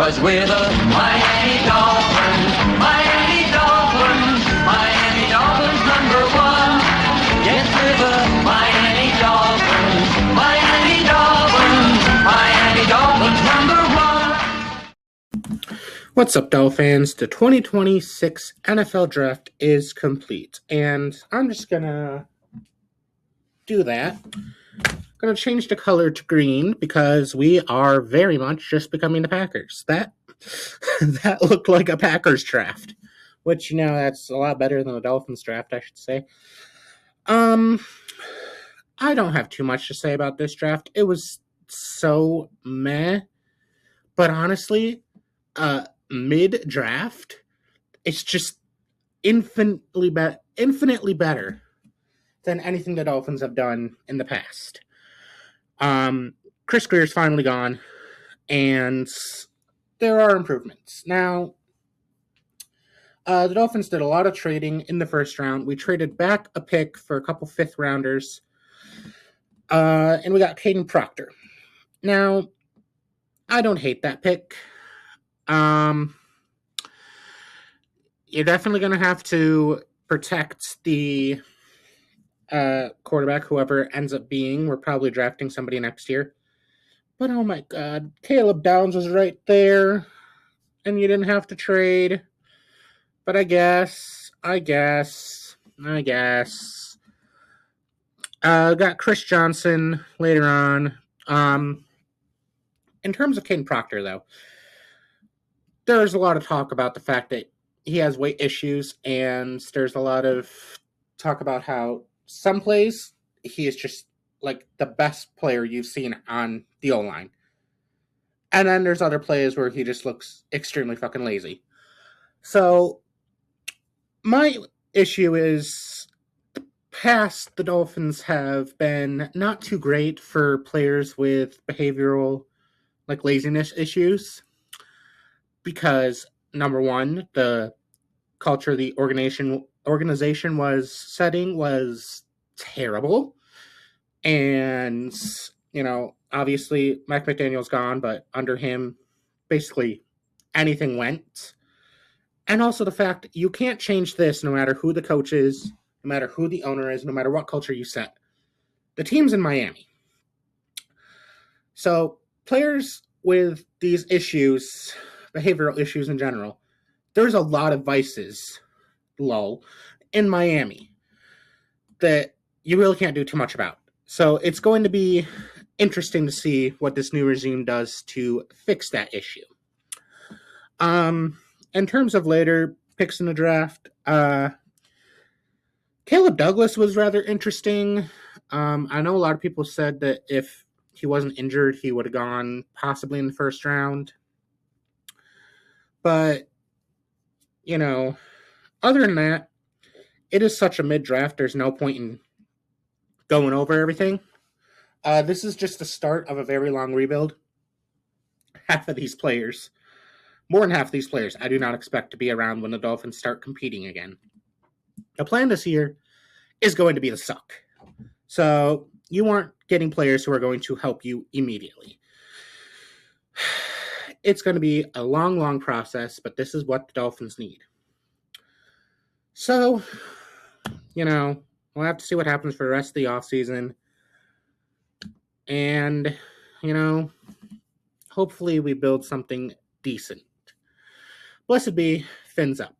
'Cause we're the Miami Dolphins, Miami Dolphins, Miami Dolphins #1. Yes, we're the Miami Dolphins, Miami Dolphins, Miami Dolphins #1. What's up, Dolphins? The 2026 NFL Draft is complete, and I'm just gonna do that. Gonna change the color to green because we are very much just becoming the Packers. That looked like a Packers draft, which that's a lot better than the Dolphins draft, I should say. I don't have too much to say about this draft. It was so meh, but honestly, mid draft, it's just infinitely better than anything the Dolphins have done in the past. Chris Greer's finally gone, and there are improvements. Now, the Dolphins did a lot of trading in the first round. We traded back a pick for a couple fifth rounders, and we got Caden Proctor. Now, I don't hate that pick. You're definitely going to have to protect the quarterback, whoever ends up being. We're probably drafting somebody next year. But oh my god, Caleb Downs was right there, and you didn't have to trade. But I guess. Got Chris Johnson later on. In terms of Caden Proctor, though, there's a lot of talk about the fact that he has weight issues, and there's a lot of talk about how some plays he is just like the best player you've seen on the O-line. And then there's other plays where he just looks extremely fucking lazy. So my issue is the past the Dolphins have been not too great for players with behavioral laziness issues. Because number one, the culture the organization was setting was terrible. And, obviously Mike McDaniel's gone, but under him, basically anything went. And also the fact you can't change this no matter who the coach is, no matter who the owner is, no matter what culture you set. The team's in Miami. So players with these issues, behavioral issues in general, there's a lot of vices, in Miami that you really can't do too much about. So it's going to be interesting to see what this new regime does to fix that issue. In terms of later picks in the draft, Caleb Douglas was rather interesting. I know a lot of people said that if he wasn't injured, he would have gone possibly in the first round. But, other than that, it is such a mid-draft, there's no point in going over everything. This is just the start of a very long rebuild. More than half of these players, I do not expect to be around when the Dolphins start competing again. The plan this year is going to be to suck. So you aren't getting players who are going to help you immediately. It's going to be a long, long process, but this is what the Dolphins need. So, we'll have to see what happens for the rest of the offseason. And, hopefully we build something decent. Blessed be, fins up.